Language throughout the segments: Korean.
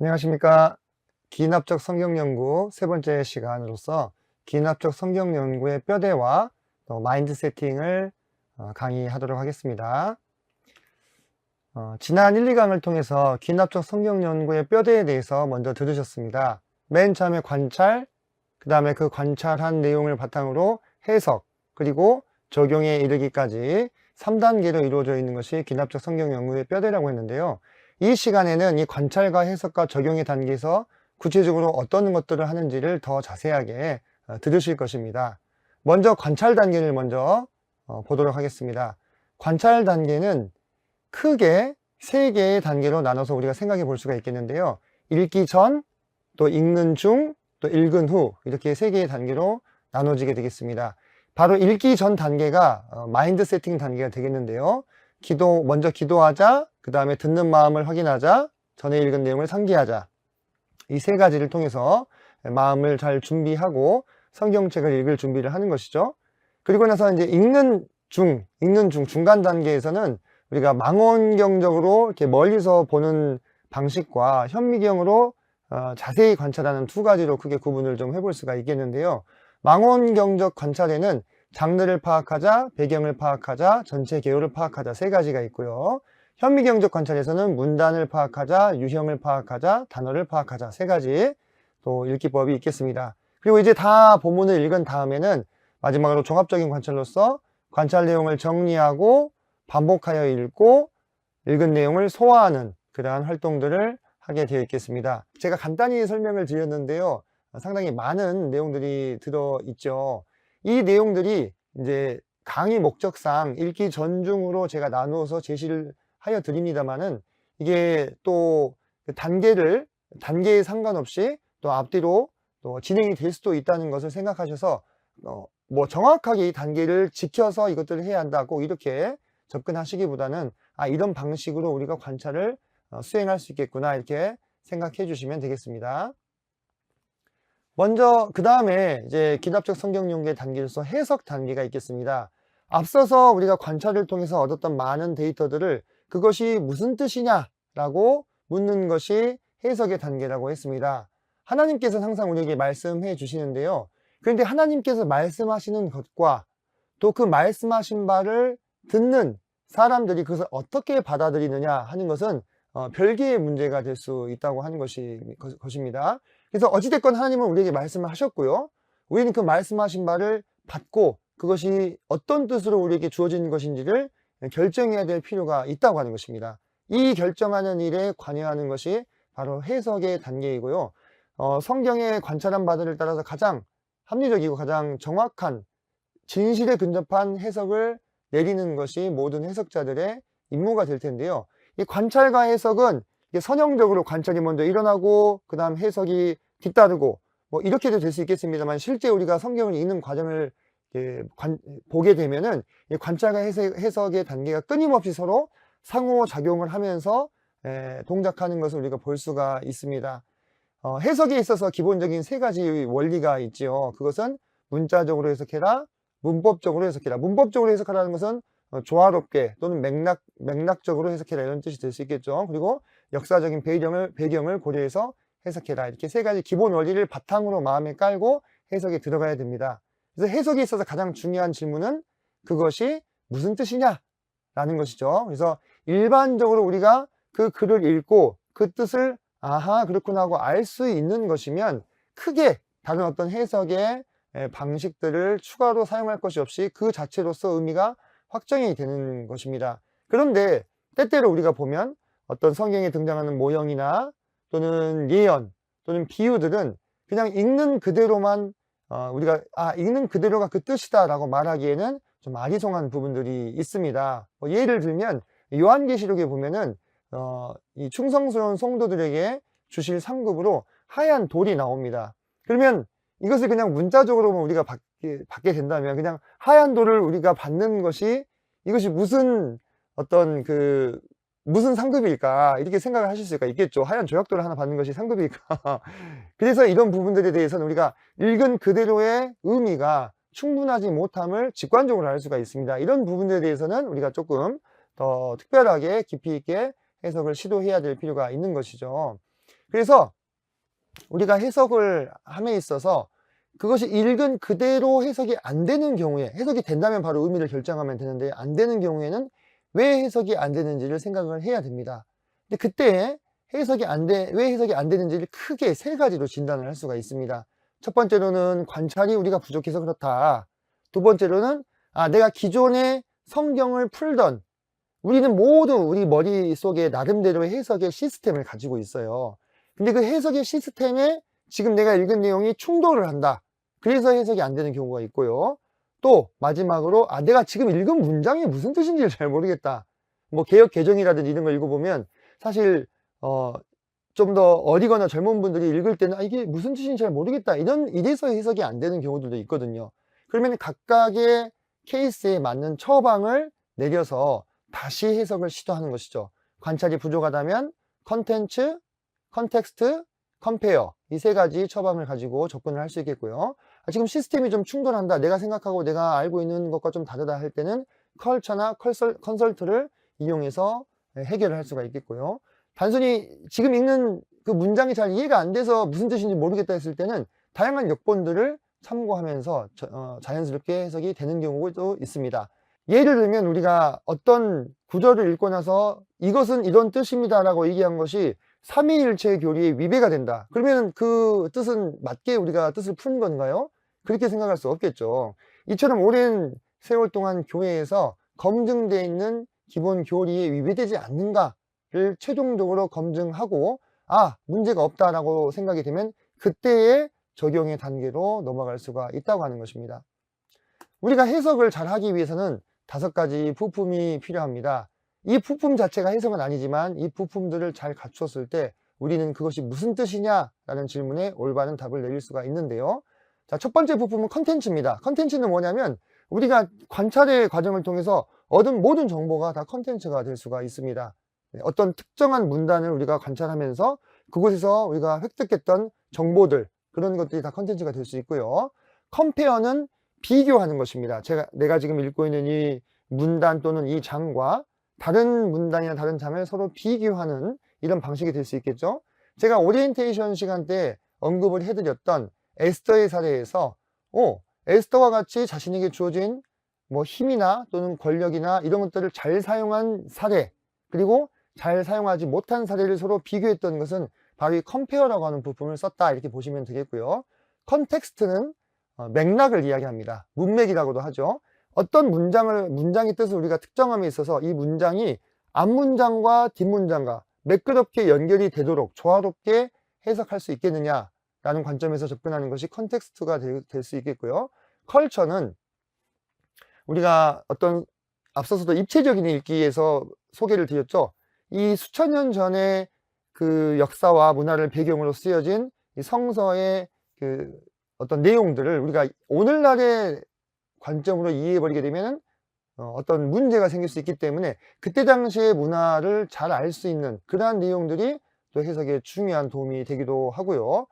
안녕하십니까. 기인합적 성경연구 세 번째 시간으로서 기인합적 성경연구의 뼈대와 또 마인드 세팅을 강의하도록 하겠습니다. 지난 1, 2강을 통해서 기인합적 성경연구의 뼈대에 대해서 먼저 들으셨습니다. 맨 처음에 관찰, 그 다음에 그 관찰한 내용을 바탕으로 해석, 그리고 적용에 이르기까지 3단계로 이루어져 있는 것이 기인합적 성경연구의 뼈대라고 했는데요. 이 시간에는 이 관찰과 해석과 적용의 단계에서 구체적으로 어떤 것들을 하는지를 더 자세하게 들으실 것입니다. 먼저 관찰 단계를 먼저 보도록 하겠습니다. 관찰 단계는 크게 세 개의 단계로 나눠서 우리가 생각해 볼 수가 있겠는데요. 읽기 전, 또 읽는 중, 또 읽은 후, 이렇게 세 개의 단계로 나눠지게 되겠습니다. 바로 읽기 전 단계가 마인드 세팅 단계가 되겠는데요. 먼저 기도하자, 그 다음에 듣는 마음을 확인하자, 전에 읽은 내용을 상기하자. 이 세 가지를 통해서 마음을 잘 준비하고 성경책을 읽을 준비를 하는 것이죠. 그리고 나서 이제 읽는 중, 중간 단계에서는 우리가 망원경적으로 이렇게 멀리서 보는 방식과 현미경으로 자세히 관찰하는 두 가지로 크게 구분을 좀 해볼 수가 있겠는데요. 망원경적 관찰에는 장르를 파악하자, 배경을 파악하자, 전체 개요를 파악하자 세 가지가 있고요. 현미경적 관찰에서는 문단을 파악하자, 유형을 파악하자, 단어를 파악하자 세 가지 또 읽기법이 있겠습니다. 그리고 이제 다 본문을 읽은 다음에는 마지막으로 종합적인 관찰로서 관찰 내용을 정리하고 반복하여 읽고 읽은 내용을 소화하는 그러한 활동들을 하게 되어 있겠습니다. 제가 간단히 설명을 드렸는데요. 상당히 많은 내용들이 들어있죠. 이 내용들이 이제 강의 목적상 읽기 전중으로 제가 나누어서 제시를 하여 드립니다만은 이게 또 단계에 상관없이 또 앞뒤로 또 진행이 될 수도 있다는 것을 생각하셔서 뭐 정확하게 이 단계를 지켜서 이것들을 해야 한다고 이렇게 접근하시기보다는 이런 방식으로 우리가 관찰을 수행할 수 있겠구나 이렇게 생각해 주시면 되겠습니다. 먼저 그 다음에 이제 기납적 성경 연구의 단계로서 해석 단계가 있겠습니다. 앞서서 우리가 관찰을 통해서 얻었던 많은 데이터들을 그것이 무슨 뜻이냐라고 묻는 것이 해석의 단계라고 했습니다. 하나님께서는 항상 우리에게 말씀해 주시는데요. 그런데 하나님께서 말씀하시는 것과 또 그 말씀하신 바를 듣는 사람들이 그것을 어떻게 받아들이느냐 하는 것은 별개의 문제가 될 수 있다고 하는 것입니다. 그래서 어찌됐건 하나님은 우리에게 말씀을 하셨고요. 우리는 그 말씀하신 바를 받고 그것이 어떤 뜻으로 우리에게 주어진 것인지를 결정해야 될 필요가 있다고 하는 것입니다. 이 결정하는 일에 관여하는 것이 바로 해석의 단계이고요. 성경의 관찰한 바들을 따라서 가장 합리적이고 가장 정확한 진실에 근접한 해석을 내리는 것이 모든 해석자들의 임무가 될 텐데요. 이 관찰과 해석은 선형적으로 관찰이 먼저 일어나고 그 다음 해석이 뒤따르고 뭐 이렇게도 될 수 있겠습니다만 실제 우리가 성경을 읽는 과정을 보게 되면은 이 관찰과 해석의 단계가 끊임없이 서로 상호작용을 하면서 동작하는 것을 우리가 볼 수가 있습니다. 해석에 있어서 기본적인 세 가지 원리가 있지요. 그것은 문자적으로 해석해라, 문법적으로 해석해라. 문법적으로 해석하라는 것은 조화롭게 또는 맥락적으로 해석해라 이런 뜻이 될 수 있겠죠. 그리고 역사적인 배경을 고려해서 해석해라. 이렇게 세 가지 기본 원리를 바탕으로 마음에 깔고 해석에 들어가야 됩니다. 그래서 해석에 있어서 가장 중요한 질문은 그것이 무슨 뜻이냐? 라는 것이죠. 그래서 일반적으로 우리가 그 글을 읽고 그 뜻을 아하 그렇구나 하고 알 수 있는 것이면 크게 다른 어떤 해석의 방식들을 추가로 사용할 것이 없이 그 자체로서 의미가 확정이 되는 것입니다. 그런데 때때로 우리가 보면 어떤 성경에 등장하는 모형이나 또는 예언 또는 비유들은 그냥 읽는 그대로만 우리가 읽는 그대로가 그 뜻이다 라고 말하기에는 좀 아리송한 부분들이 있습니다. 예를 들면 요한계시록에 보면은 이 충성스러운 성도들에게 주실 상급으로 하얀 돌이 나옵니다. 그러면 이것을 그냥 문자적으로 우리가 받게 된다면 그냥 하얀 돌을 우리가 받는 것이 이것이 무슨 상급일까 이렇게 생각을 하실 수가 있겠죠. 하얀 조약돌을 하나 받는 것이 상급일까. 그래서 이런 부분들에 대해서는 우리가 읽은 그대로의 의미가 충분하지 못함을 직관적으로 알 수가 있습니다. 이런 부분들에 대해서는 우리가 조금 더 특별하게 깊이 있게 해석을 시도해야 될 필요가 있는 것이죠. 그래서 우리가 해석을 함에 있어서 그것이 읽은 그대로 해석이 안 되는 경우에, 해석이 된다면 바로 의미를 결정하면 되는데 안 되는 경우에는 왜 해석이 안 되는지를 생각을 해야 됩니다. 근데 그때 왜 해석이 안 되는지를 크게 세 가지로 진단을 할 수가 있습니다. 첫 번째로는 관찰이 우리가 부족해서 그렇다. 두 번째로는 내가 기존에 성경을 풀던, 우리는 모두 우리 머릿속에 나름대로의 해석의 시스템을 가지고 있어요. 근데 그 해석의 시스템에 지금 내가 읽은 내용이 충돌을 한다. 그래서 해석이 안 되는 경우가 있고요. 또 마지막으로 내가 지금 읽은 문장이 무슨 뜻인지를 잘 모르겠다. 뭐 개역 개정이라든지 이런 거 읽어보면 사실 좀 더 어리거나 젊은 분들이 읽을 때는 이게 무슨 뜻인지 잘 모르겠다. 이래서 해석이 안 되는 경우들도 있거든요. 그러면 각각의 케이스에 맞는 처방을 내려서 다시 해석을 시도하는 것이죠. 관찰이 부족하다면 컨텐츠, 컨텍스트, 컴페어, 이 세 가지 처방을 가지고 접근을 할 수 있겠고요. 지금 시스템이 좀 충돌한다, 내가 생각하고 내가 알고 있는 것과 좀 다르다 할 때는 컬처나 컨설트를 이용해서 해결을 할 수가 있겠고요. 단순히 지금 읽는 그 문장이 잘 이해가 안 돼서 무슨 뜻인지 모르겠다 했을 때는 다양한 역본들을 참고하면서 자연스럽게 해석이 되는 경우도 있습니다. 예를 들면 우리가 어떤 구절을 읽고 나서 이것은 이런 뜻입니다 라고 얘기한 것이 삼위일체 교리에 위배가 된다. 그러면 그 뜻은 맞게 우리가 뜻을 푸는 건가요? 그렇게 생각할 수 없겠죠. 이처럼 오랜 세월 동안 교회에서 검증되어 있는 기본 교리에 위배되지 않는가를 최종적으로 검증하고 문제가 없다라고 생각이 되면 그때의 적용의 단계로 넘어갈 수가 있다고 하는 것입니다. 우리가 해석을 잘 하기 위해서는 5가지 부품이 필요합니다. 이 부품 자체가 해석은 아니지만 이 부품들을 잘 갖추었을 때 우리는 그것이 무슨 뜻이냐라는 질문에 올바른 답을 내릴 수가 있는데요. 자, 첫 번째 부품은 컨텐츠입니다. 컨텐츠는 뭐냐면 우리가 관찰의 과정을 통해서 얻은 모든 정보가 다 컨텐츠가 될 수가 있습니다. 어떤 특정한 문단을 우리가 관찰하면서 그곳에서 우리가 획득했던 정보들, 그런 것들이 다 컨텐츠가 될 수 있고요. 컴페어는 비교하는 것입니다. 내가 지금 읽고 있는 이 문단 또는 이 장과 다른 문단이나 다른 장을 서로 비교하는 이런 방식이 될 수 있겠죠. 제가 오리엔테이션 시간 때 언급을 해드렸던 에스더의 사례에서 에스더와 같이 자신에게 주어진 뭐 힘이나 또는 권력이나 이런 것들을 잘 사용한 사례, 그리고 잘 사용하지 못한 사례를 서로 비교했던 것은 바로 이 컴페어라고 하는 부품을 썼다, 이렇게 보시면 되겠고요. 컨텍스트는 맥락을 이야기합니다. 문맥이라고도 하죠. 어떤 문장의 뜻을 우리가 특정함에 있어서 이 문장이 앞문장과 뒷문장과 매끄럽게 연결이 되도록 조화롭게 해석할 수 있겠느냐라는 관점에서 접근하는 것이 컨텍스트가 될 수 있겠고요. 컬처는 우리가 앞서서도 입체적인 읽기에서 소개를 드렸죠. 이 수천 년 전에 그 역사와 문화를 배경으로 쓰여진 이 성서의 그 어떤 내용들을 우리가 오늘날의 관점으로 이해해버리게 되면 어떤 문제가 생길 수 있기 때문에 그때 당시의 문화를 잘 알 수 있는 그러한 내용들이 또 해석에 중요한 도움이 되기도 하고요.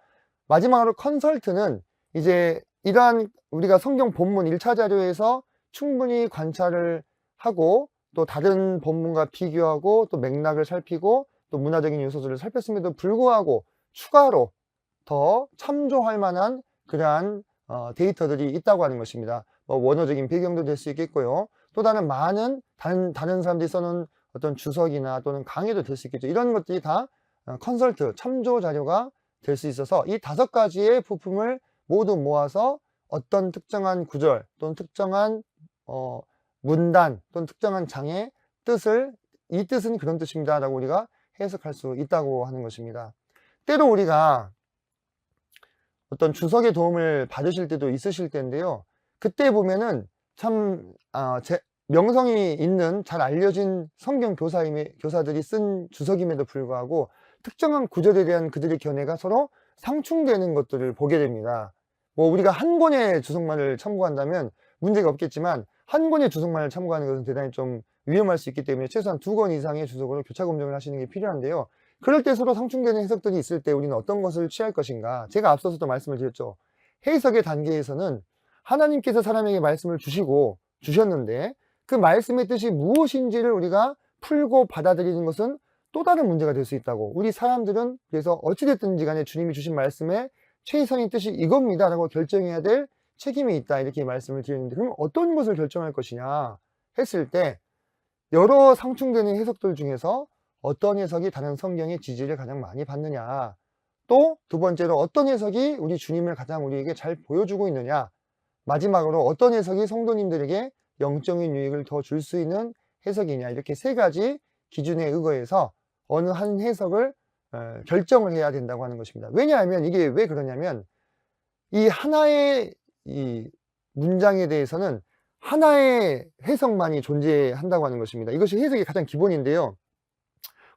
마지막으로 컨설트는 이제 이러한 우리가 성경 본문 1차 자료에서 충분히 관찰을 하고 또 다른 본문과 비교하고 또 맥락을 살피고 또 문화적인 요소들을 살폈음에도 불구하고 추가로 더 참조할 만한 그러한 데이터들이 있다고 하는 것입니다. 뭐 원어적인 배경도 될 수 있겠고요. 또 다른 다른 사람들이 써놓은 어떤 주석이나 또는 강의도 될 수 있겠죠. 이런 것들이 다 컨설트, 참조 자료가 될 수 있어서 이 5가지의 부품을 모두 모아서 어떤 특정한 구절 또는 특정한 문단 또는 특정한 장의 이 뜻은 그런 뜻입니다 라고 우리가 해석할 수 있다고 하는 것입니다. 때로 우리가 어떤 주석의 도움을 받으실 때도 있으실 텐데요. 그때 보면은 참 명성이 있는 잘 알려진 성경 교사들이 쓴 주석임에도 불구하고 특정한 구절에 대한 그들의 견해가 서로 상충되는 것들을 보게 됩니다. 뭐 우리가 한 권의 주석만을 참고한다면 문제가 없겠지만 한 권의 주석만을 참고하는 것은 대단히 좀 위험할 수 있기 때문에 최소한 2권 이상의 주석으로 교차 검증을 하시는 게 필요한데요. 그럴 때 서로 상충되는 해석들이 있을 때 우리는 어떤 것을 취할 것인가? 제가 앞서서도 말씀을 드렸죠. 해석의 단계에서는 하나님께서 사람에게 말씀을 주셨는데 그 말씀의 뜻이 무엇인지를 우리가 풀고 받아들이는 것은 또 다른 문제가 될 수 있다고. 우리 사람들은 그래서 어찌됐든지 간에 주님이 주신 말씀에 최이선의 뜻이 이겁니다 라고 결정해야 될 책임이 있다, 이렇게 말씀을 드리는데, 그럼 어떤 것을 결정할 것이냐 했을 때 여러 상충되는 해석들 중에서 어떤 해석이 다른 성경의 지지를 가장 많이 받느냐, 또 두 번째로 어떤 해석이 우리 주님을 가장 우리에게 잘 보여주고 있느냐, 마지막으로 어떤 해석이 성도님들에게 영적인 유익을 더 줄 수 있는 해석이냐, 이렇게 세 가지 기준에 의거해서 어느 한 해석을 결정을 해야 된다고 하는 것입니다. 왜냐하면 이게 왜 그러냐면 이 하나의 이 문장에 대해서는 하나의 해석만이 존재한다고 하는 것입니다. 이것이 해석의 가장 기본인데요.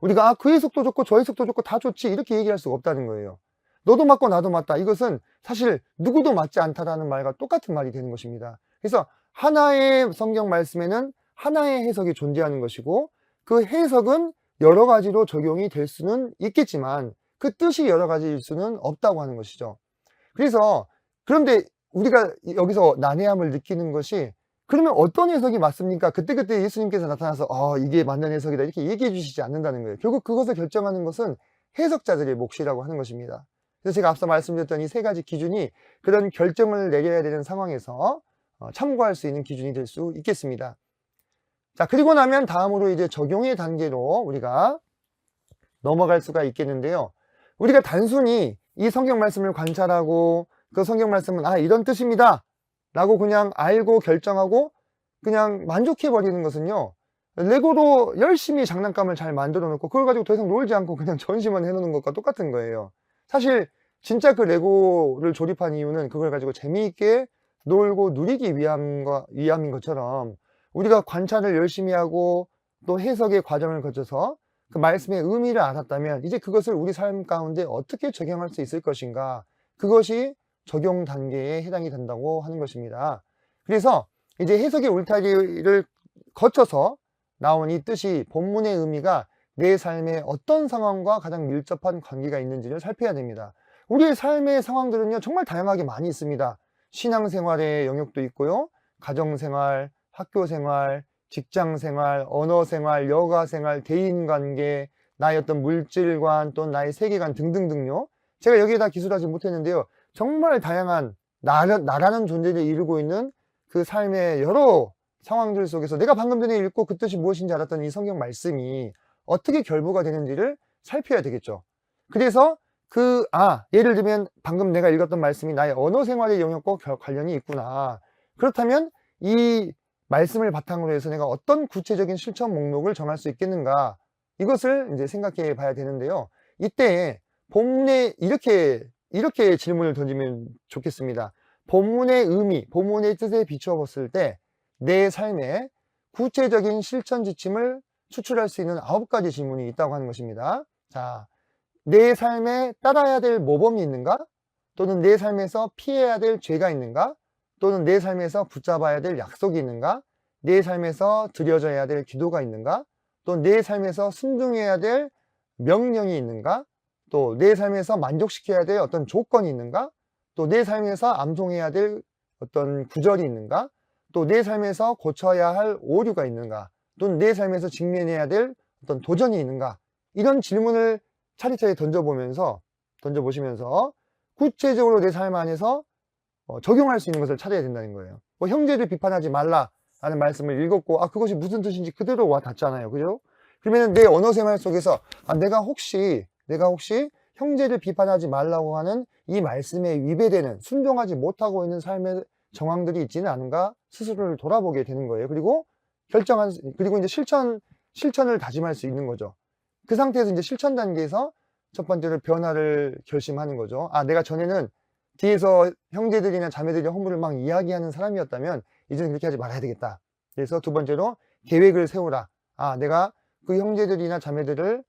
우리가 그 해석도 좋고 저 해석도 좋고 다 좋지 이렇게 얘기할 수가 없다는 거예요. 너도 맞고 나도 맞다. 이것은 사실 누구도 맞지 않다라는 말과 똑같은 말이 되는 것입니다. 그래서 하나의 성경 말씀에는 하나의 해석이 존재하는 것이고 그 해석은 여러 가지로 적용이 될 수는 있겠지만 그 뜻이 여러 가지일 수는 없다고 하는 것이죠. 그래서 그런데 우리가 여기서 난해함을 느끼는 것이, 그러면 어떤 해석이 맞습니까? 그때그때 예수님께서 나타나서 이게 맞는 해석이다 이렇게 얘기해 주시지 않는다는 거예요. 결국 그것을 결정하는 것은 해석자들의 몫이라고 하는 것입니다. 그래서 제가 앞서 말씀드렸던 이 세 가지 기준이 그런 결정을 내려야 되는 상황에서 참고할 수 있는 기준이 될 수 있겠습니다. 자, 그리고 나면 다음으로 이제 적용의 단계로 우리가 넘어갈 수가 있겠는데요. 우리가 단순히 이 성경 말씀을 관찰하고 그 성경 말씀은 이런 뜻입니다 라고 그냥 알고 결정하고 그냥 만족해 버리는 것은요, 레고로 열심히 장난감을 잘 만들어 놓고 그걸 가지고 더 이상 놀지 않고 그냥 전시만 해 놓는 것과 똑같은 거예요. 사실 진짜 그 레고를 조립한 이유는 그걸 가지고 재미있게 놀고 누리기 위함인 것처럼 우리가 관찰을 열심히 하고 또 해석의 과정을 거쳐서 그 말씀의 의미를 알았다면 이제 그것을 우리 삶 가운데 어떻게 적용할 수 있을 것인가, 그것이 적용 단계에 해당이 된다고 하는 것입니다. 그래서 이제 해석의 울타리를 거쳐서 나온 이 뜻이, 본문의 의미가 내 삶의 어떤 상황과 가장 밀접한 관계가 있는지를 살펴야 됩니다. 우리의 삶의 상황들은요 정말 다양하게 많이 있습니다. 신앙생활의 영역도 있고요, 가정생활, 학교생활, 직장생활, 언어생활, 여가생활, 대인관계, 나의 어떤 물질관, 또 나의 세계관 등등등요. 제가 여기에다 기술하지 못했는데요, 정말 다양한 나라는 존재를 이루고 있는 그 삶의 여러 상황들 속에서 내가 방금 전에 읽고 그 뜻이 무엇인지 알았던 이 성경 말씀이 어떻게 결부가 되는지를 살펴야 되겠죠. 그래서 예를 들면 방금 내가 읽었던 말씀이 나의 언어 생활의 영역과 관련이 있구나. 그렇다면 이 말씀을 바탕으로 해서 내가 어떤 구체적인 실천 목록을 정할 수 있겠는가, 이것을 이제 생각해 봐야 되는데요. 이때 본문에 이렇게 질문을 던지면 좋겠습니다. 본문의 의미, 본문의 뜻에 비추어 봤을 때 내 삶에 구체적인 실천 지침을 추출할 수 있는 9가지 질문이 있다고 하는 것입니다. 자, 내 삶에 따라야 될 모범이 있는가? 또는 내 삶에서 피해야 될 죄가 있는가? 또는 내 삶에서 붙잡아야 될 약속이 있는가? 내 삶에서 드려져야 될 기도가 있는가? 또 내 삶에서 순종해야 될 명령이 있는가? 또 내 삶에서 만족시켜야 될 어떤 조건이 있는가? 또 내 삶에서 암송해야 될 어떤 구절이 있는가? 또 내 삶에서 고쳐야 할 오류가 있는가? 또는 내 삶에서 직면해야 될 어떤 도전이 있는가? 이런 질문을 차례차례 던져보시면서 구체적으로 내 삶 안에서 적용할 수 있는 것을 찾아야 된다는 거예요. 형제를 비판하지 말라라는 말씀을 읽었고 그것이 무슨 뜻인지 그대로 와 닿잖아요. 그죠? 그러면 내 언어 생활 속에서 내가 혹시 형제를 비판하지 말라고 하는 이 말씀에 위배되는, 순종하지 못하고 있는 삶의 정황들이 있지는 않은가 스스로를 돌아보게 되는 거예요. 그리고 이제 실천을 다짐할 수 있는 거죠. 그 상태에서 이제 실천 단계에서 첫 번째로 변화를 결심하는 거죠. 내가 전에는 뒤에서 형제들이나 자매들이 허물을 막 이야기하는 사람이었다면 이제는 그렇게 하지 말아야 되겠다. 그래서 두 번째로 계획을 세우라. 내가 그 형제들이나 자매들을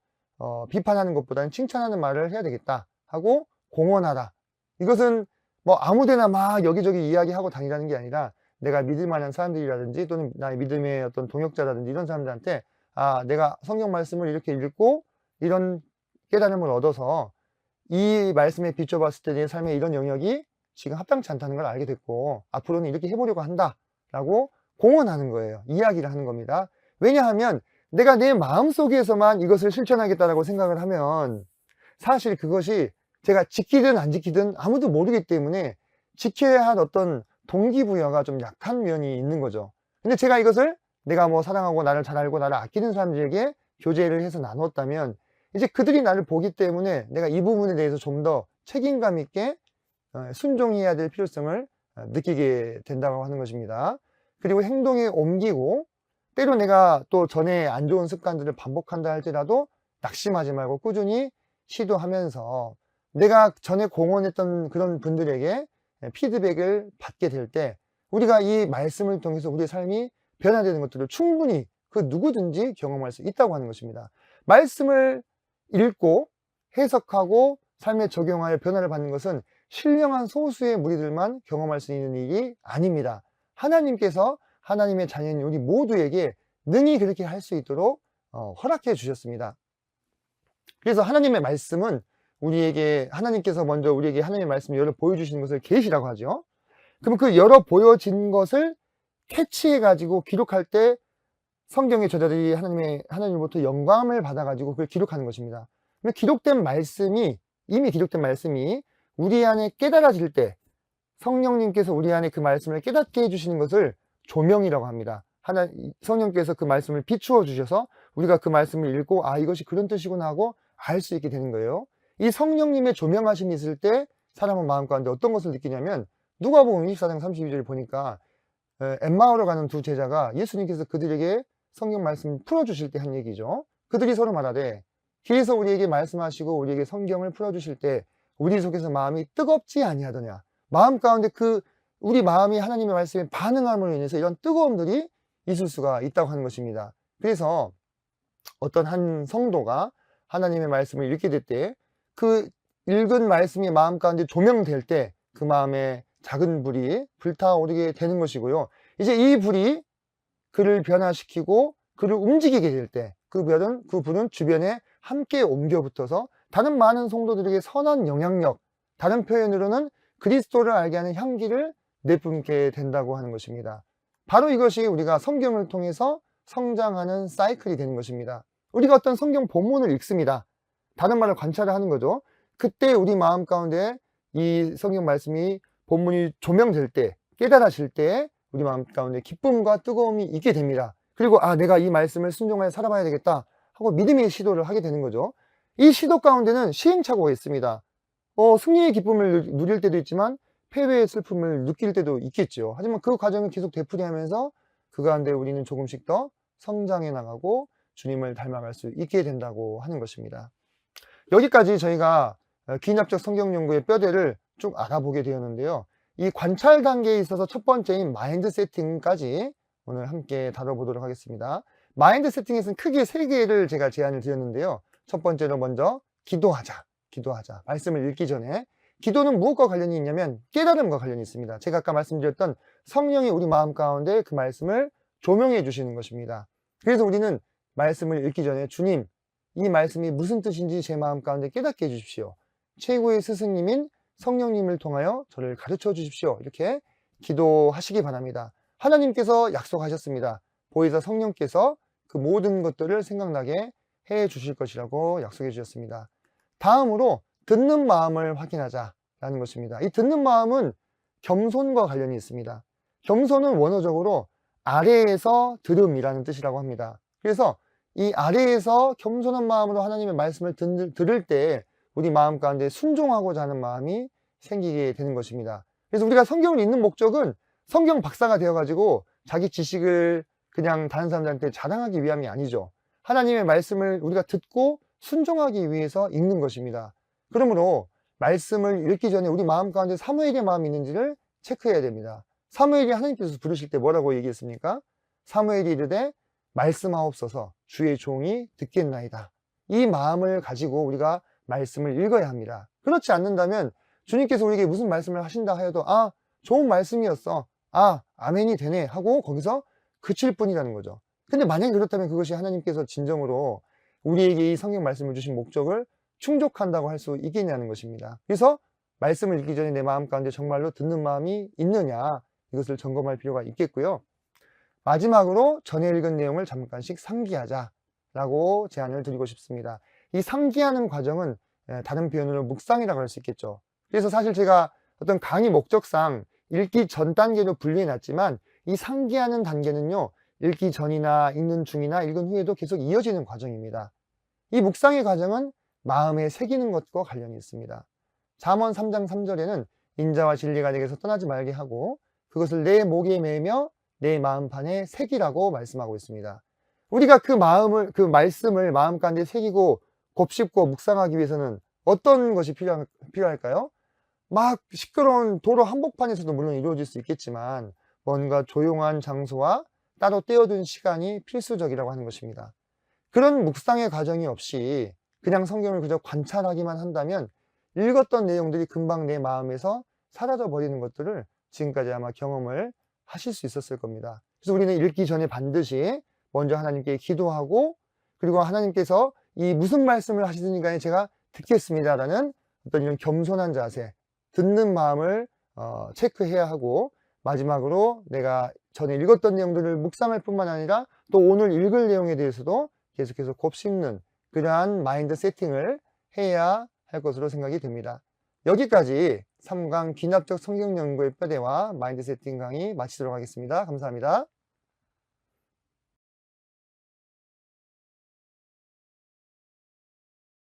비판하는 것보다는 칭찬하는 말을 해야 되겠다 하고 공언하라. 이것은 뭐 아무데나 막 여기저기 이야기하고 다니라는 게 아니라 내가 믿을 만한 사람들이라든지 또는 나의 믿음의 어떤 동역자라든지 이런 사람들한테 내가 성경 말씀을 이렇게 읽고 이런 깨달음을 얻어서 이 말씀에 비춰봤을 때 내 삶의 이런 영역이 지금 합당치 않다는 걸 알게 됐고 앞으로는 이렇게 해보려고 한다 라고 공언하는 거예요. 이야기를 하는 겁니다. 왜냐하면 내가 내 마음속에서만 이것을 실천하겠다라고 생각을 하면 사실 그것이 제가 지키든 안 지키든 아무도 모르기 때문에 지켜야 할 어떤 동기부여가 좀 약한 면이 있는 거죠. 근데 제가 이것을 내가 뭐 사랑하고 나를 잘 알고 나를 아끼는 사람들에게 교제를 해서 나눴다면 이제 그들이 나를 보기 때문에 내가 이 부분에 대해서 좀 더 책임감 있게 순종해야 될 필요성을 느끼게 된다고 하는 것입니다. 그리고 행동에 옮기고 때로 내가 또 전에 안 좋은 습관들을 반복한다 할지라도 낙심하지 말고 꾸준히 시도하면서 내가 전에 공헌했던 그런 분들에게 피드백을 받게 될 때 우리가 이 말씀을 통해서 우리의 삶이 변화되는 것들을 충분히 그 누구든지 경험할 수 있다고 하는 것입니다. 말씀을 읽고 해석하고 삶에 적용하여 변화를 받는 것은 신령한 소수의 무리들만 경험할 수 있는 일이 아닙니다. 하나님께서 하나님의 자녀인 우리 모두에게 능히 그렇게 할 수 있도록 허락해 주셨습니다. 그래서 하나님의 말씀은 우리에게 하나님께서 먼저 우리에게 하나님의 말씀을 열어 보여주시는 것을 계시라고 하죠. 그럼 그 열어 보여진 것을 캐치해 가지고 기록할 때 성경의 저자들이 하나님으로부터 영감을 받아 가지고 그걸 기록하는 것입니다. 기록된 말씀이 이미 기록된 말씀이 우리 안에 깨달아질 때 성령님께서 우리 안에 그 말씀을 깨닫게 해주시는 것을 조명이라고 합니다. 성령께서 그 말씀을 비추어 주셔서 우리가 그 말씀을 읽고 아 이것이 그런 뜻이구나 하고 알 수 있게 되는 거예요. 이 성령님의 조명하심이 있을 때 사람은 마음 가운데 어떤 것을 느끼냐면 누가복음 24장 32절을 보니까 엠마오로 가는 두 제자가 예수님께서 그들에게 성경 말씀을 풀어주실 때 한 얘기죠. 그들이 서로 말하되 길에서 우리에게 말씀하시고 우리에게 성경을 풀어주실 때 우리 속에서 마음이 뜨겁지 아니하더냐. 마음 가운데 우리 마음이 하나님의 말씀에 반응함으로 인해서 이런 뜨거움들이 있을 수가 있다고 하는 것입니다. 그래서 어떤 한 성도가 하나님의 말씀을 읽게 될 때 그 읽은 말씀이 마음 가운데 조명될 때 그 마음에 작은 불이 불타오르게 되는 것이고요. 이제 이 불이 그를 변화시키고 그를 움직이게 될 때 그 불은 주변에 함께 옮겨 붙어서 다른 많은 성도들에게 선한 영향력, 다른 표현으로는 그리스도를 알게 하는 향기를 내뿜게 된다고 하는 것입니다. 바로 이것이 우리가 성경을 통해서 성장하는 사이클이 되는 것입니다. 우리가 어떤 성경 본문을 읽습니다. 다른 말을 관찰을 하는 거죠. 그때 우리 마음 가운데 이 성경 말씀이 본문이 조명될 때, 깨달아질 때 우리 마음 가운데 기쁨과 뜨거움이 있게 됩니다. 그리고 내가 이 말씀을 순종하여 살아봐야 되겠다 하고 믿음의 시도를 하게 되는 거죠. 이 시도 가운데는 시행착오가 있습니다. 승리의 기쁨을 누릴 때도 있지만 패배의 슬픔을 느낄 때도 있겠죠. 하지만 그 과정을 계속 되풀이하면서 그 가운데 우리는 조금씩 더 성장해 나가고 주님을 닮아갈 수 있게 된다고 하는 것입니다. 여기까지 저희가 기인학적 성경 연구의 뼈대를 쭉 알아보게 되었는데요. 이 관찰 단계에 있어서 첫 번째인 마인드 세팅까지 오늘 함께 다뤄보도록 하겠습니다. 마인드 세팅에서는 크게 3개를 제가 제안을 드렸는데요. 첫 번째로 먼저 기도하자. 말씀을 읽기 전에 기도는 무엇과 관련이 있냐면 깨달음과 관련이 있습니다. 제가 아까 말씀드렸던 성령이 우리 마음 가운데 그 말씀을 조명해 주시는 것입니다. 그래서 우리는 말씀을 읽기 전에 주님, 이 말씀이 무슨 뜻인지 제 마음 가운데 깨닫게 해주십시오. 최고의 스승님인 성령님을 통하여 저를 가르쳐 주십시오. 이렇게 기도하시기 바랍니다. 하나님께서 약속하셨습니다. 보혜사 성령께서 그 모든 것들을 생각나게 해 주실 것이라고 약속해 주셨습니다. 다음으로 듣는 마음을 확인하자라는 것입니다. 이 듣는 마음은 겸손과 관련이 있습니다. 겸손은 원어적으로 아래에서 들음이라는 뜻이라고 합니다. 그래서 이 아래에서 겸손한 마음으로 하나님의 말씀을 들을 때 우리 마음 가운데 순종하고자 하는 마음이 생기게 되는 것입니다. 그래서 우리가 성경을 읽는 목적은 성경 박사가 되어가지고 자기 지식을 그냥 다른 사람들한테 자랑하기 위함이 아니죠. 하나님의 말씀을 우리가 듣고 순종하기 위해서 읽는 것입니다. 그러므로 말씀을 읽기 전에 우리 마음 가운데 사무엘의 마음이 있는지를 체크해야 됩니다. 사무엘이 하나님께서 부르실 때 뭐라고 얘기했습니까? 사무엘이 이르되 말씀하옵소서 주의 종이 듣겠나이다. 이 마음을 가지고 우리가 말씀을 읽어야 합니다. 그렇지 않는다면 주님께서 우리에게 무슨 말씀을 하신다 하여도 좋은 말씀이었어. 아멘이 되네 하고 거기서 그칠 뿐이라는 거죠. 근데 만약에 그렇다면 그것이 하나님께서 진정으로 우리에게 이 성경 말씀을 주신 목적을 충족한다고 할 수 있겠냐는 것입니다. 그래서 말씀을 읽기 전에 내 마음 가운데 정말로 듣는 마음이 있느냐 이것을 점검할 필요가 있겠고요. 마지막으로 전에 읽은 내용을 잠깐씩 상기하자. 라고 제안을 드리고 싶습니다. 이 상기하는 과정은 다른 표현으로 묵상이라고 할 수 있겠죠. 그래서 사실 제가 어떤 강의 목적상 읽기 전 단계로 분리해 놨지만 이 상기하는 단계는요, 읽기 전이나 읽는 중이나 읽은 후에도 계속 이어지는 과정입니다. 이 묵상의 과정은 마음에 새기는 것과 관련이 있습니다. 잠언 3장 3절에는 인자와 진리가 내게서 떠나지 말게 하고 그것을 내 목에 매며 내 마음판에 새기라고 말씀하고 있습니다. 우리가 그 말씀을 마음 가운데 새기고 곱씹고 묵상하기 위해서는 어떤 것이 필요할까요? 막 시끄러운 도로 한복판에서도 물론 이루어질 수 있겠지만 뭔가 조용한 장소와 따로 떼어둔 시간이 필수적이라고 하는 것입니다. 그런 묵상의 과정이 없이 그냥 성경을 그저 관찰하기만 한다면 읽었던 내용들이 금방 내 마음에서 사라져 버리는 것들을 지금까지 아마 경험을 하실 수 있었을 겁니다. 그래서 우리는 읽기 전에 반드시 먼저 하나님께 기도하고, 그리고 하나님께서 이 무슨 말씀을 하시든지 간에 제가 듣겠습니다라는 어떤 이런 겸손한 자세, 듣는 마음을 체크해야 하고, 마지막으로 내가 전에 읽었던 내용들을 묵상할 뿐만 아니라 또 오늘 읽을 내용에 대해서도 계속해서 곱씹는 그러한 마인드 세팅을 해야 할 것으로 생각이 됩니다. 여기까지 3강 귀납적 성경 연구의 뼈대와 마인드 세팅 강의 마치도록 하겠습니다. 감사합니다.